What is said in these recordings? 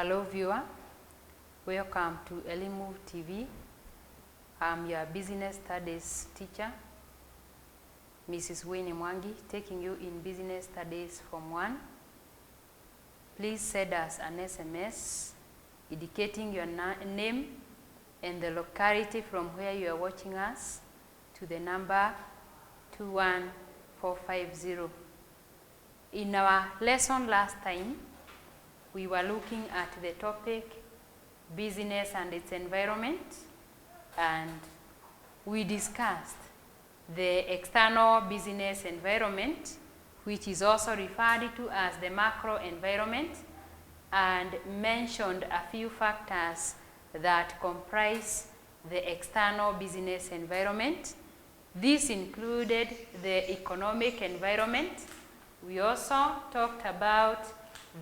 Hello viewer, welcome to Elimu TV. I'm your business studies teacher, Mrs. Winnie Mwangi, taking you in business studies Form 1. Please send us an SMS indicating your name and the locality from where you are watching us to the number 21450. In our lesson last time, we were looking at the topic business and its environment, and we discussed the external business environment, which is also referred to as the macro environment, and mentioned a few factors that comprise the external business environment. This included the economic environment. We also talked about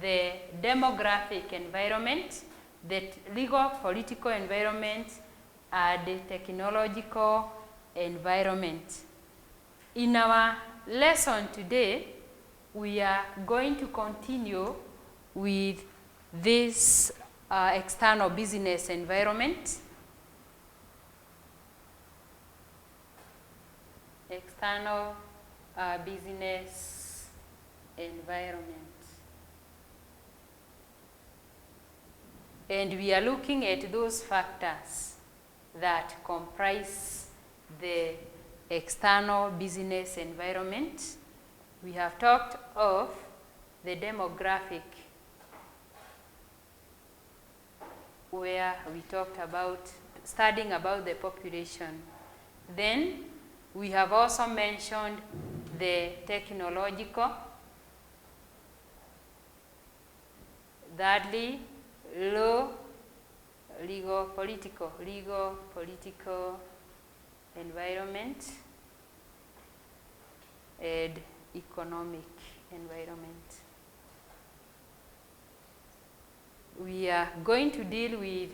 the demographic environment, the legal political environment, and the technological environment. In our lesson today, we are going to continue with this external business environment. External business environment. And we are looking at those factors that comprise the external business environment. We have talked of the demographic, where we talked about studying about the population. Then we have also mentioned the technological. Thirdly, legal political environment, and economic environment. We are going to deal with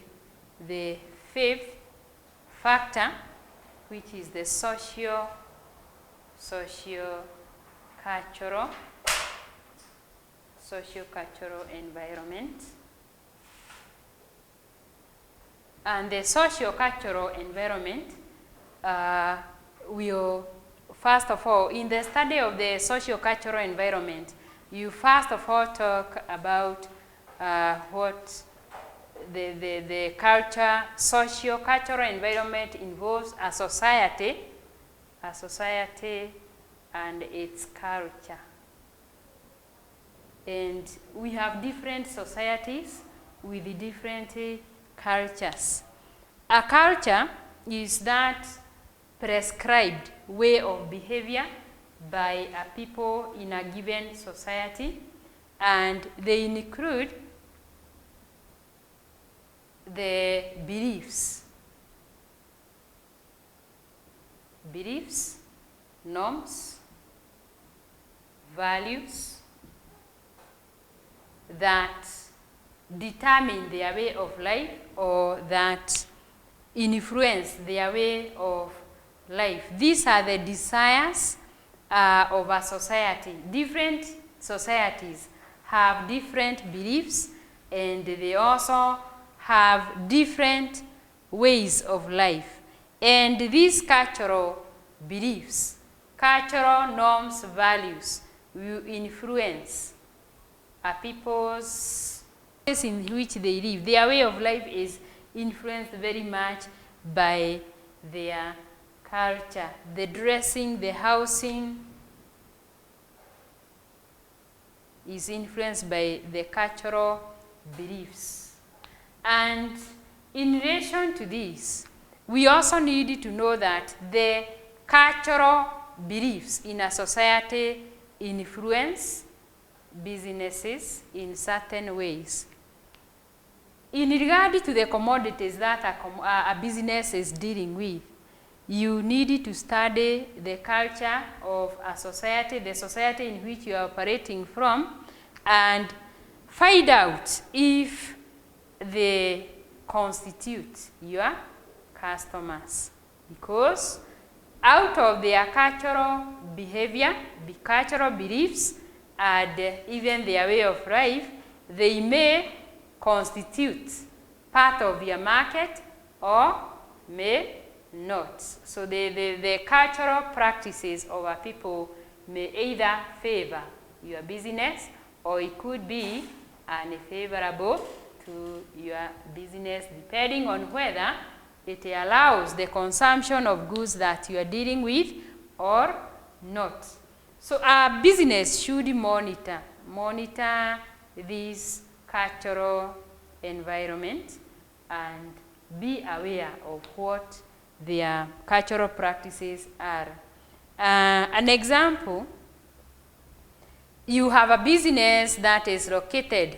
the fifth factor, which is the socio-cultural environment. And the socio-cultural environment will, first of all, in the study of the socio-cultural environment, you first of all talk about what the culture, socio-cultural environment involves a society and its culture. And we have different societies with different cultures. A culture is that prescribed way of behavior by a people in a given society, and they include the beliefs, norms, values that determine their way of life or that influence their way of life. These are the desires of a society. Different societies have different beliefs, and they also have different ways of life. And these cultural beliefs, cultural norms, values will influence a people's in which they live. Their way of life is influenced very much by their culture. The dressing, the housing is influenced by the cultural beliefs. And in relation to this, we also need to know that the cultural beliefs in a society influence businesses in certain ways. In regard to the commodities that a business is dealing with, you need to study the culture of a society, the society in which you are operating from, and find out if they constitute your customers. Because out of their cultural behavior, cultural beliefs, and even their way of life, they may constitute part of your market or may not. So the cultural practices of a people may either favor your business or it could be unfavorable to your business, depending on whether it allows the consumption of goods that you are dealing with or not. So our business should monitor this cultural environment and be aware of what their cultural practices are. An example, you have a business that is located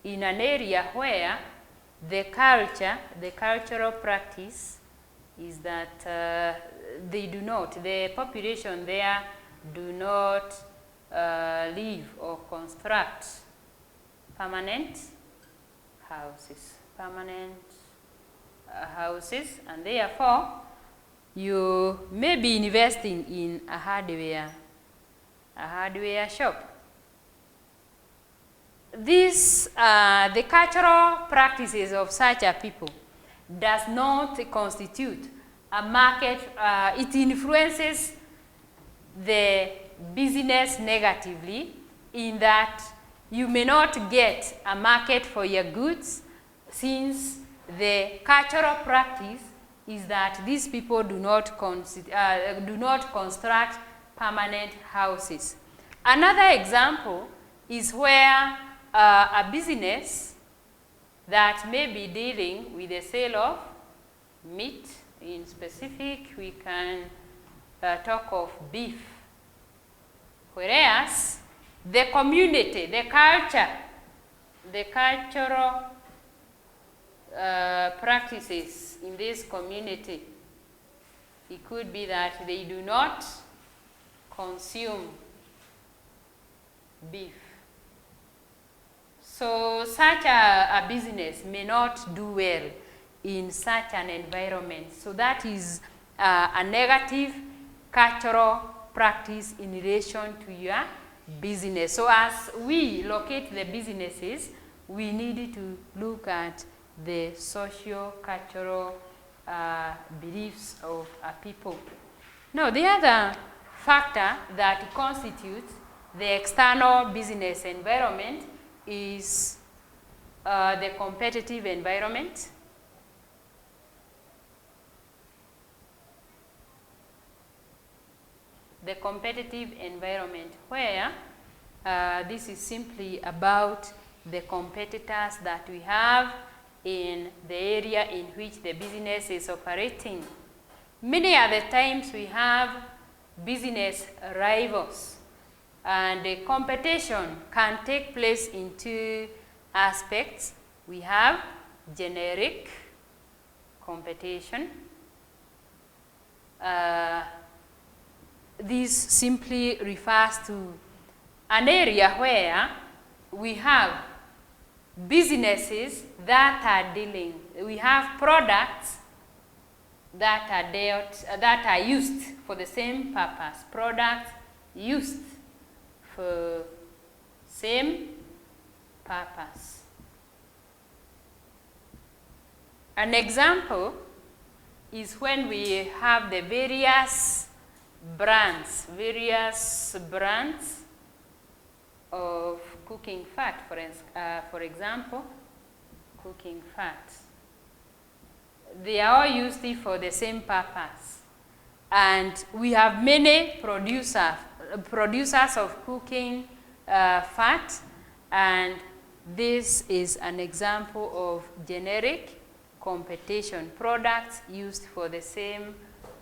in an area where the cultural practice is that the population there do not live or construct permanent houses, and therefore you may be investing in a hardware shop. The cultural practices of such a people does not constitute a market. It influences the business negatively in that you may not get a market for your goods, since the cultural practice is that these people do not construct permanent houses. Another example is where a business that may be dealing with the sale of meat. In specific, we can talk of beef. Whereas the community, the cultural practices in this community, it could be that they do not consume beef. So such a business may not do well in such an environment. So that is a negative cultural practice in relation to your business. So as we locate the businesses, we need to look at the socio-cultural beliefs of a people. Now, the other factor that constitutes the external business environment is the competitive environment. The competitive environment, where this is simply about the competitors that we have in the area in which the business is operating. Many other times we have business rivals, and the competition can take place in two aspects. We have generic competition. This simply refers to an area where we have businesses that are dealing, we have products that are used for the same purpose, products used for same purpose. An example is when we have the various brands of cooking fat, for example, cooking fat. They are all used for the same purpose. And we have many producers of cooking fat, and this is an example of generic competition, products used for the same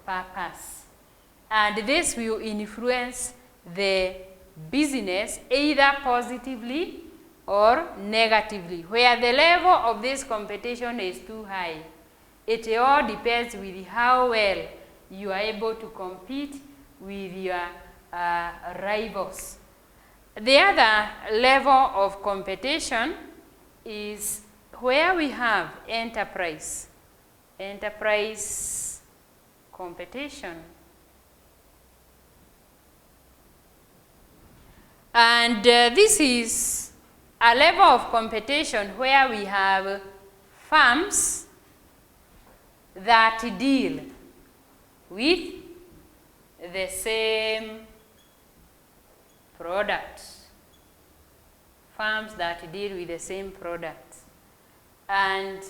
purpose. And this will influence the business either positively or negatively. Where the level of this competition is too high, it all depends with how well you are able to compete with your rivals. The other level of competition is where we have enterprise competition. And this is a level of competition where we have farms that deal with the same product. Farms that deal with the same product. And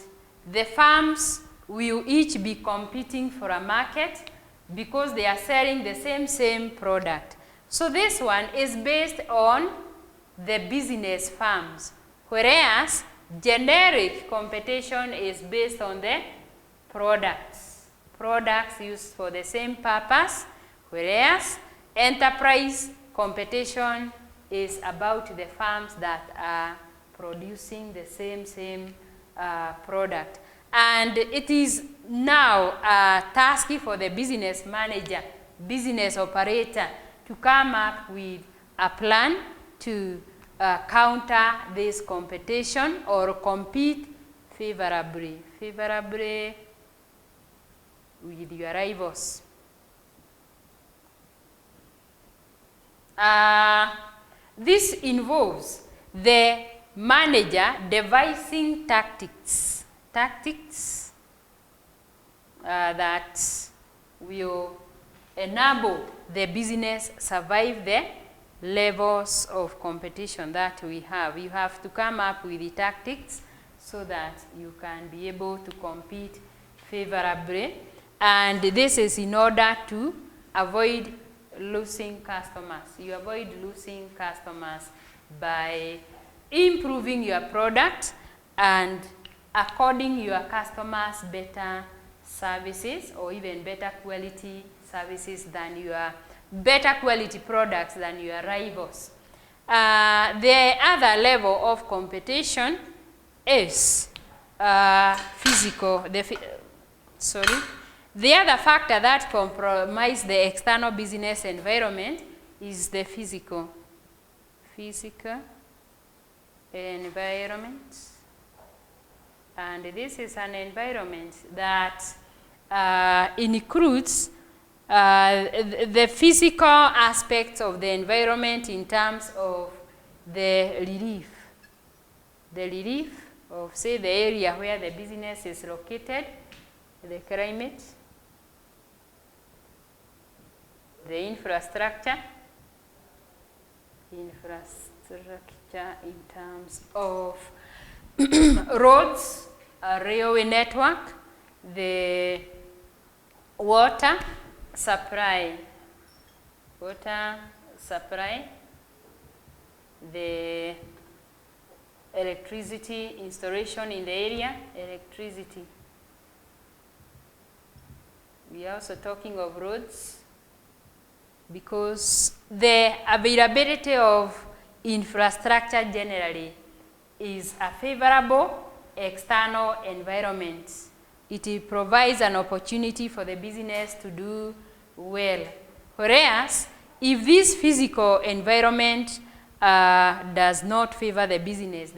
the farms will each be competing for a market because they are selling the same product. So this one is based on the business farms, whereas generic competition is based on the products. Products used for the same purpose, whereas enterprise competition is about the farms that are producing the same product. And it is now a task for the business manager, business operator, to come up with a plan to counter this competition or compete favorably with your rivals. This involves the manager devising tactics that will enable the business survive the levels of competition that we have. You have to come up with the tactics so that you can be able to compete favorably. And this is in order to avoid losing customers. You avoid losing customers by improving your product and according your customers better services or even better quality services than your better quality products than your rivals. The other level of competition is physical. The other factor that compromises the external business environment is the physical environment. And this is an environment that includes the physical aspects of the environment in terms of the relief of, say, the area where the business is located, the climate, the infrastructure in terms of roads, a railway network, the water supply, the electricity installation in the area, electricity. We are also talking of roads because the availability of infrastructure generally is a favorable external environment. It provides an opportunity for the business to do well. Whereas, if this physical environment does not favor the business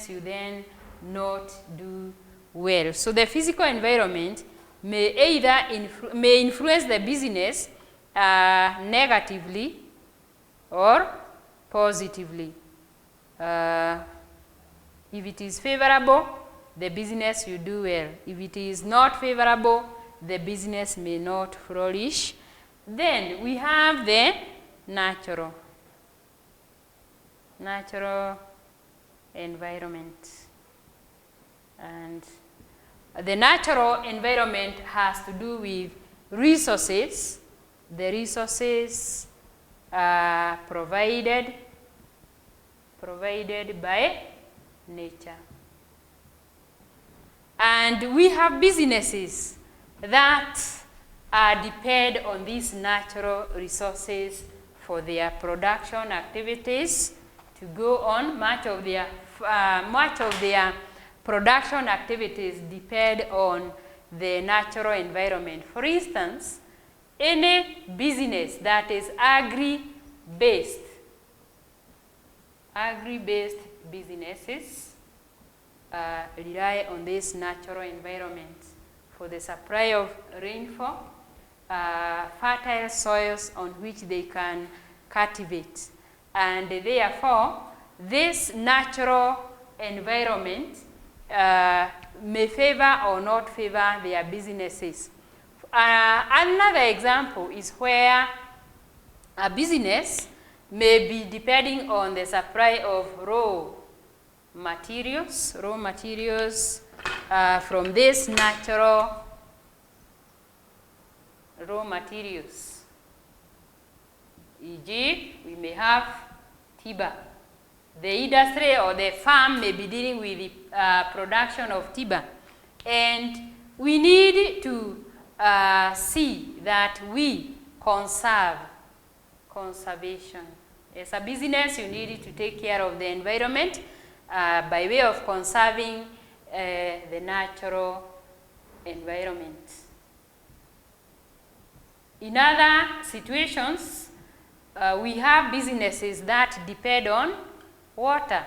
will then not do well. So the physical environment may either may influence the business negatively or positively. If it is favorable, the business will do well. If it is not favorable, the business may not flourish. Then we have the natural environment. And the natural environment has to do with resources. The resources are provided by nature. And we have businesses that depend on these natural resources for their production activities to go on. Much of their production activities depend on the natural environment. For instance, any business that is agri-based businesses rely on this natural environment for the supply of rainfall, fertile soils on which they can cultivate. and therefore this natural environment may favor or not favor their businesses. Another example is where a business may be depending on the supply of raw materials from this natural raw materials. E.g., we may have timber. The industry or the farm may be dealing with the production of timber. And we need to see that we conservation. As a business, you need to take care of the environment by way of conserving the natural environment. In other situations, we have businesses that depend on water.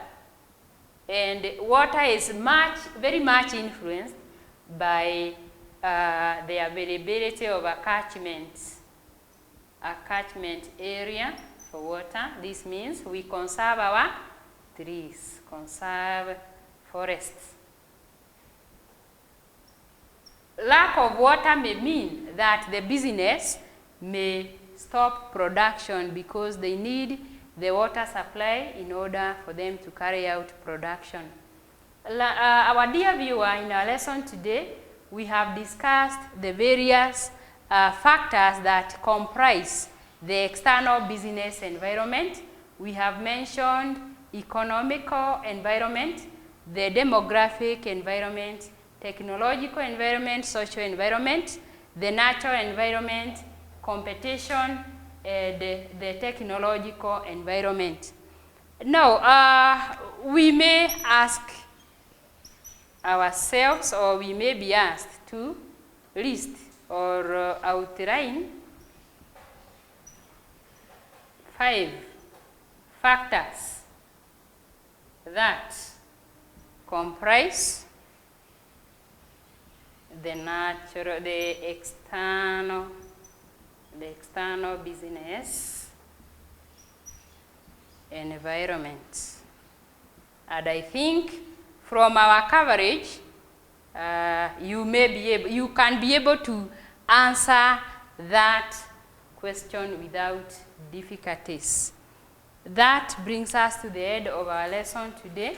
And water is very much influenced by the availability of a catchment area for water. This means we conserve our trees, conserve forests. Lack of water may mean that the business may stop production because they need the water supply in order for them to carry out production. Our dear viewer, in our lesson today, we have discussed the various factors that comprise the external business environment. We have mentioned economical environment, the demographic environment, technological environment, social environment, the natural environment, competition, the technological environment. Now, we may ask ourselves, or we may be asked to list or outline 5 factors that comprise the external business environment. And I think from our coverage, you can be able to answer that question without difficulties. That brings us to the end of our lesson today.